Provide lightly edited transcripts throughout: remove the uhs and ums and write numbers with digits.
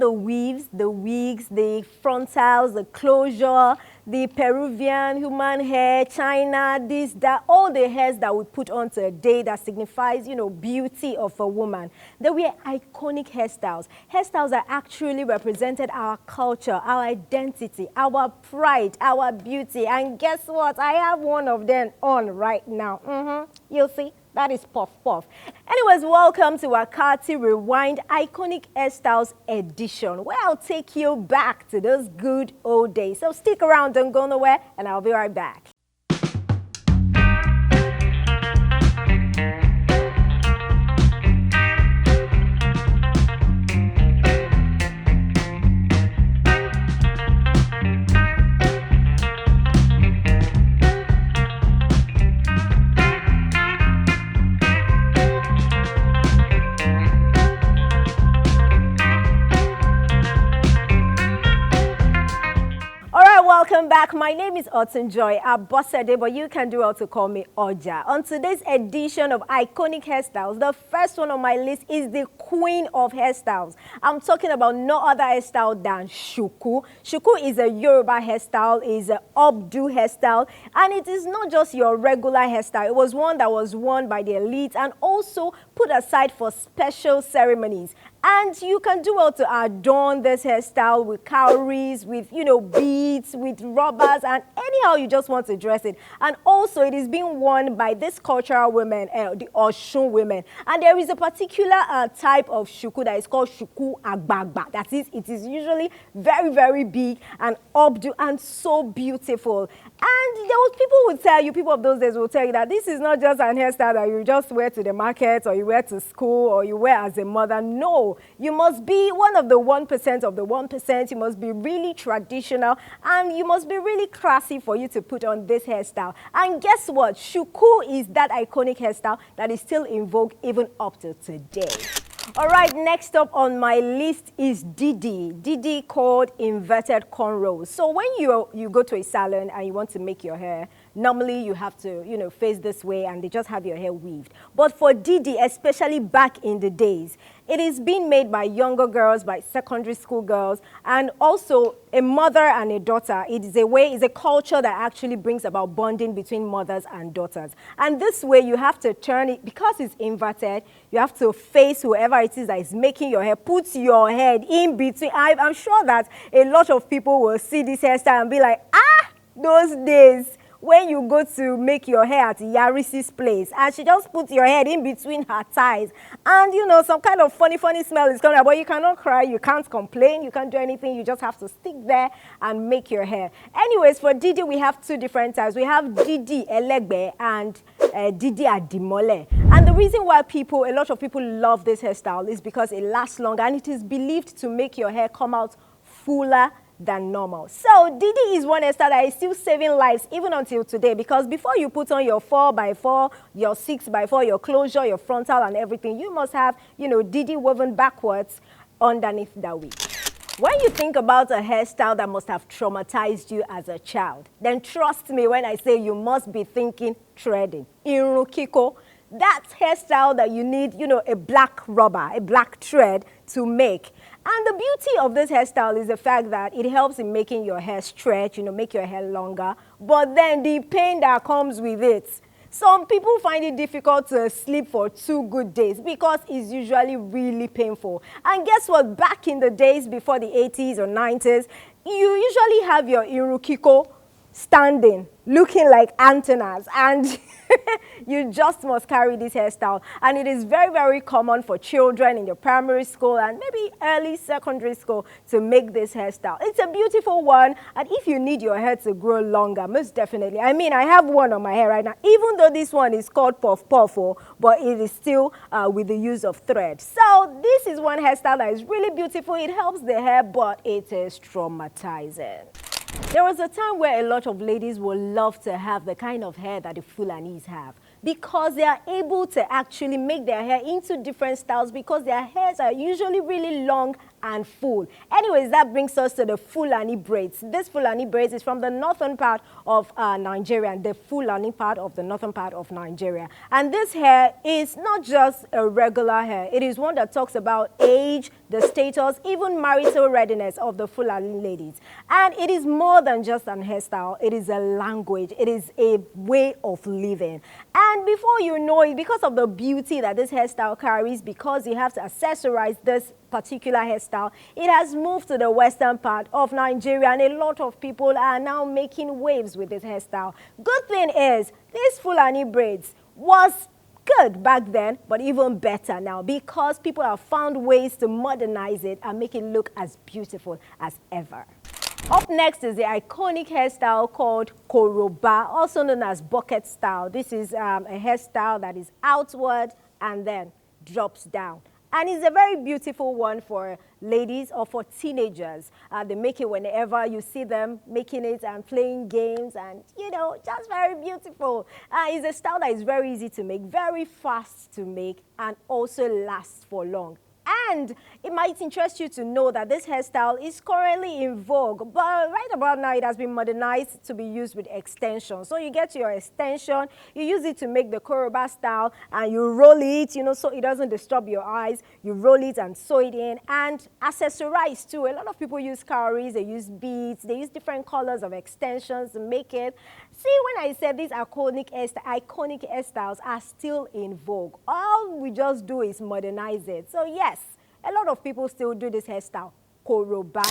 the weaves, the wigs, the frontals, the closure, the Peruvian human hair, China, this, that, all the hairs that we put onto a day that signifies, beauty of a woman. They were iconic hairstyles. Hairstyles that actually represented our culture, our identity, our pride, our beauty. And guess what? I have one of them on right now. You'll see. That is Puff Puff. Anyways, welcome to Wakaati Rewind Iconic Hairstyles Edition, where I'll take you back to those good old days. So stick around, don't go nowhere, and I'll be right back. Welcome back. My name is Otunjoy Abosede, but you can do well to call me Oja. On today's edition of Iconic Hairstyles, the first one on my list is the queen of hairstyles. I'm talking about no other hairstyle than Shuku. Shuku is a Yoruba hairstyle, is an updo hairstyle, and it is not just your regular hairstyle. It was one that was worn by the elite and also put aside for special ceremonies. And you can do well to adorn this hairstyle with cowries, with, beads, with rubbers, and anyhow you just want to dress it. And also it is being worn by this cultural women, the Oshun women. And there is a particular type of shuku that is called shuku agbagba. That is, it is usually very, very big and updo and so beautiful. And there was people would tell you, people of those days will tell you that this is not just an hairstyle that you just wear to the market or you wear to school or you wear as a mother. No, you must be one of the 1% of the 1%. You must be really traditional and you must be really classy for you to put on this hairstyle. And guess what? Shuku is that iconic hairstyle that is still in vogue even up to today. All right, next up on my list is Didi. Didi called inverted cornrows. So when you go to a salon and you want to make your hair, normally you have to, face this way and they just have your hair weaved. But for Didi, especially back in the days, it is being made by younger girls, by secondary school girls, and also a mother and a daughter. It is a culture that actually brings about bonding between mothers and daughters. And this way you have to turn it, because it's inverted, you have to face whoever it is that is making your hair, put your head in between. I'm sure that a lot of people will see this hairstyle and be like, those days when you go to make your hair at Yaris's place and she just puts your head in between her thighs and some kind of funny smell is coming out, but you cannot cry, you can't complain, you can't do anything, you just have to stick there and make your hair. Anyways, for Didi we have two different types. We have Didi Elegbe and Didi Adimole. And the reason why a lot of people love this hairstyle is because it lasts longer and it is believed to make your hair come out fuller than normal. So Didi is one hairstyle that is still saving lives even until today, because before you put on your 4x4, your 6x4, your closure, your frontal and everything, you must have, Didi woven backwards underneath that wig. When you think about a hairstyle that must have traumatized you as a child, then trust me when I say you must be thinking threading. Irukiko, that hairstyle that you need, a black rubber, a black thread to make. And the beauty of this hairstyle is the fact that it helps in making your hair stretch, make your hair longer. But then the pain that comes with it. Some people find it difficult to sleep for 2 good days because it's usually really painful. And guess what? Back in the days before the 80s or 90s, you usually have your irukiko standing, looking like antennas, and you just must carry this hairstyle. And it is very, very common for children in your primary school and maybe early secondary school to make this hairstyle. It's a beautiful one, and if you need your hair to grow longer, most definitely. I mean, I have one on my hair right now, even though this one is called Puff Puff, but it is still with the use of thread. So this is one hairstyle that is really beautiful. It helps the hair, but it is traumatizing. There was a time where a lot of ladies would love to have the kind of hair that the Fulanis have, because they are able to actually make their hair into different styles, because their hairs are usually really long and full. Anyways, that brings us to the Fulani braids. This Fulani braids is from the northern part of Nigeria, the Fulani part of the northern part of Nigeria. And this hair is not just a regular hair. It is one that talks about age, the status, even marital readiness of the Fulani ladies. And it is more than just an hairstyle. It is a language. It is a way of living. And before you know it, because of the beauty that this hairstyle carries, because you have to accessorize this particular hairstyle, it has moved to the western part of Nigeria, and a lot of people are now making waves with this hairstyle. Good thing is, these Fulani braids was good back then, but even better now, because people have found ways to modernize it and make it look as beautiful as ever. Up next is the iconic hairstyle called koroba, also known as bucket style. This is a hairstyle that is outward and then drops down. And it's a very beautiful one for ladies or for teenagers. They make it whenever you see them making it and playing games, and, you know, just very beautiful. It's a style that is very easy to make, very fast to make, and also lasts for long. And it might interest you to know that this hairstyle is currently in vogue, but right about now it has been modernized to be used with extensions. So you get your extension, you use it to make the koroba style, and you roll it, you know, so it doesn't disturb your eyes. You roll it and sew it in, and accessorize too. A lot of people use cowries, they use beads, they use different colors of extensions to make it. See, when I said these iconic hairstyles are still in vogue, all we just do is modernize it. So yes, a lot of people still do this hairstyle, koroba.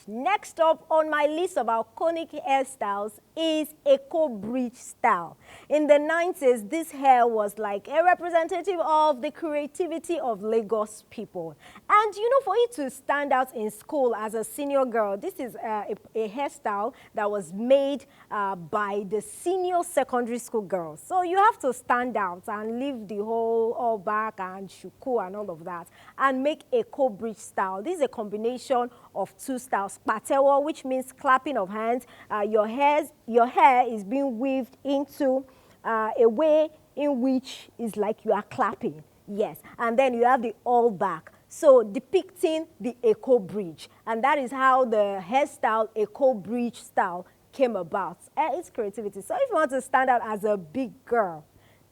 Next up on my list of iconic hairstyles is Eco bridge style. In the 90s, this hair was like a representative of the creativity of Lagos people. And you know, for it to stand out in school as a senior girl, this is a hairstyle that was made by the senior secondary school girls. So you have to stand out and leave the whole all back and shuku and all of that and make Eco bridge style. This is a combination of two styles. Patewo, which means clapping of hands. Your hair is being weaved into a way in which is like you are clapping. Yes. And then you have the all back. So depicting the Eco bridge. And that is how the hairstyle Eco bridge style came about. It's creativity. So if you want to stand out as a big girl,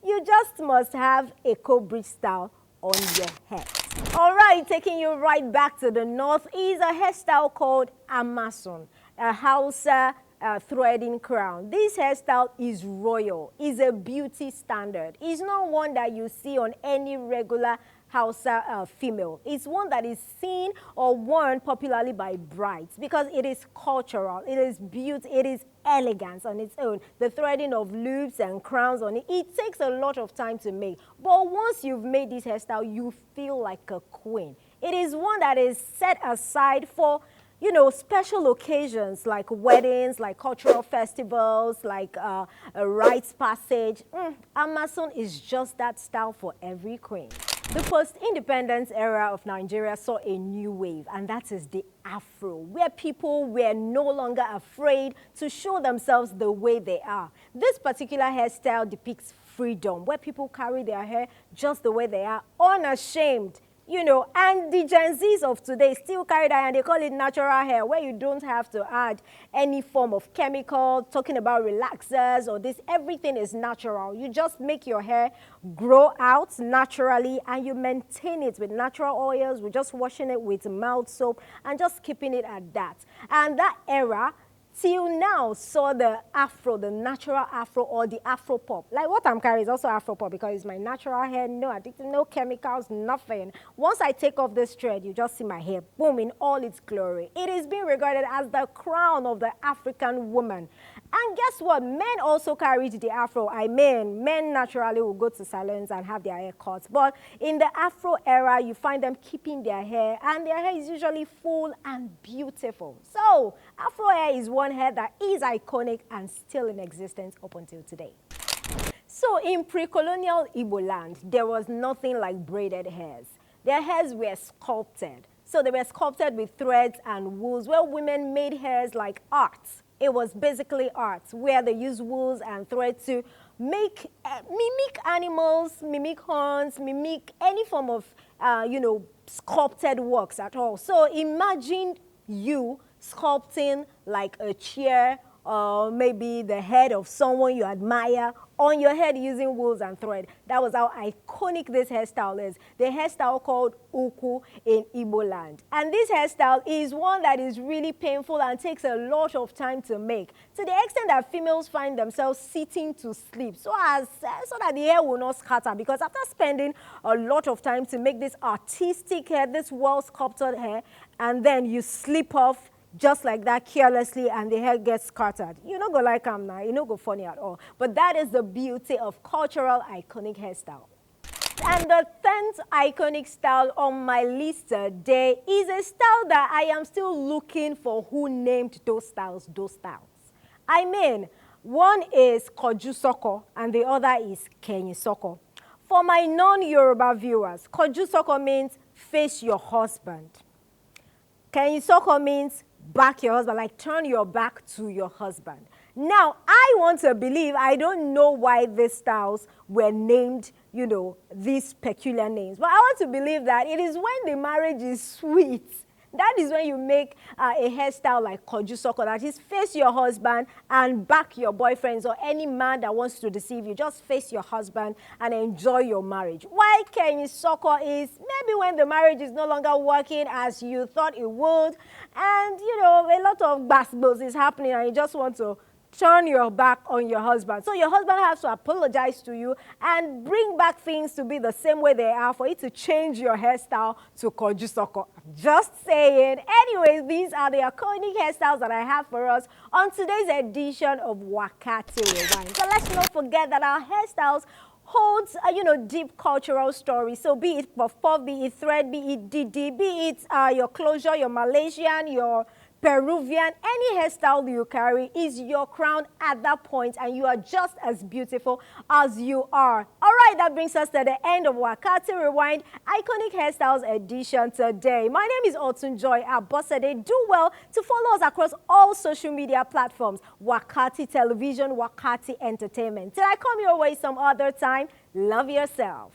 you just must have Eco bridge style on your head. All right, taking you right back to the north is a hairstyle called Amason, a Hausa threading crown. This hairstyle is royal, is a beauty standard. It's not one that you see on any regular Hausa female. It's one that is seen or worn popularly by brides because it is cultural, it is beauty, it is elegance on its own. The threading of loops and crowns on it, it takes a lot of time to make. But once you've made this hairstyle, you feel like a queen. It is one that is set aside for, you know, special occasions like weddings, like cultural festivals, like a rites passage. Amason is just that style for every queen. The post-independence era of Nigeria saw a new wave, and that is the Afro, where people were no longer afraid to show themselves the way they are. This particular hairstyle depicts freedom, where people carry their hair just the way they are, unashamed. You know, and the Gen Zs of today still carry that, and they call it natural hair, where you don't have to add any form of chemical, talking about relaxers or this. Everything is natural. You just make your hair grow out naturally, and you maintain it with natural oils. We're just washing it with mild soap and just keeping it at that. And that era till now saw the Afro, the natural Afro, or the Afro pop. Like what I'm carrying is also Afro pop because it's my natural hair, no addictive, no chemicals, nothing. Once I take off this thread, you just see my hair, boom, in all its glory. It is being regarded as the crown of the African woman. And guess what? Men also carried the Afro. I mean, men naturally will go to salons and have their hair cut. But in the Afro era, you find them keeping their hair, and their hair is usually full and beautiful. So Afro hair is one hair that is iconic and still in existence up until today. So in pre-colonial Igbo land, there was nothing like braided hairs. Their hairs were sculpted. So they were sculpted with threads and wools, where women made hairs like art. It was basically art, where they use wools and thread to make, mimic animals, mimic horns, mimic any form of, you know, sculpted works at all. So imagine you sculpting like a chair, maybe the head of someone you admire on your head using wools and thread. That was how iconic this hairstyle is. The hairstyle called Uku in Igbo land. And this hairstyle is one that is really painful and takes a lot of time to make, to the extent that females find themselves sitting to sleep so that the hair will not scatter, because after spending a lot of time to make this artistic hair, this well-sculpted hair, and then you slip off just like that carelessly and the hair gets scattered. You don't go like I'm now, you don't go funny at all. But that is the beauty of cultural iconic hairstyle. And the 10th iconic style on my list today is a style that I am still looking for who named those styles. I mean, one is Koju Soko and the other is Kenyi Soko. For my non-Yoruba viewers, Koju Soko means face your husband. Kenyi Soko means back your husband, like turn your back to your husband. Now, I want to believe, I don't know why these styles were named, you know, these peculiar names, but I want to believe that it is when the marriage is sweet. That is when you make a hairstyle like Koju Soko, that is face your husband and back your boyfriends or any man that wants to deceive you. Just face your husband and enjoy your marriage. Why Kenyi Soko is maybe when the marriage is no longer working as you thought it would, and you know, a lot of basbos is happening and you just want to turn your back on your husband. So your husband has to apologize to you and bring back things to be the same way they are for you to change your hairstyle to Koju Soko. Just saying. Anyways, these are the iconic hairstyles that I have for us on today's edition of Wakaati Rewind. So let's not forget that our hairstyles holds deep cultural stories. So be it puff puff, be it thread, be it didi, be it your closure, your Malaysian, your Peruvian, any hairstyle you carry is your crown at that point, and you are just as beautiful as you are. All right, that brings us to the end of Wakaati Rewind Iconic Hairstyles edition today. My name is Otunjoy Abosede. Do well to follow us across all social media platforms. Wakaati Television, Wakaati Entertainment. Till I come your way some other time, love yourself.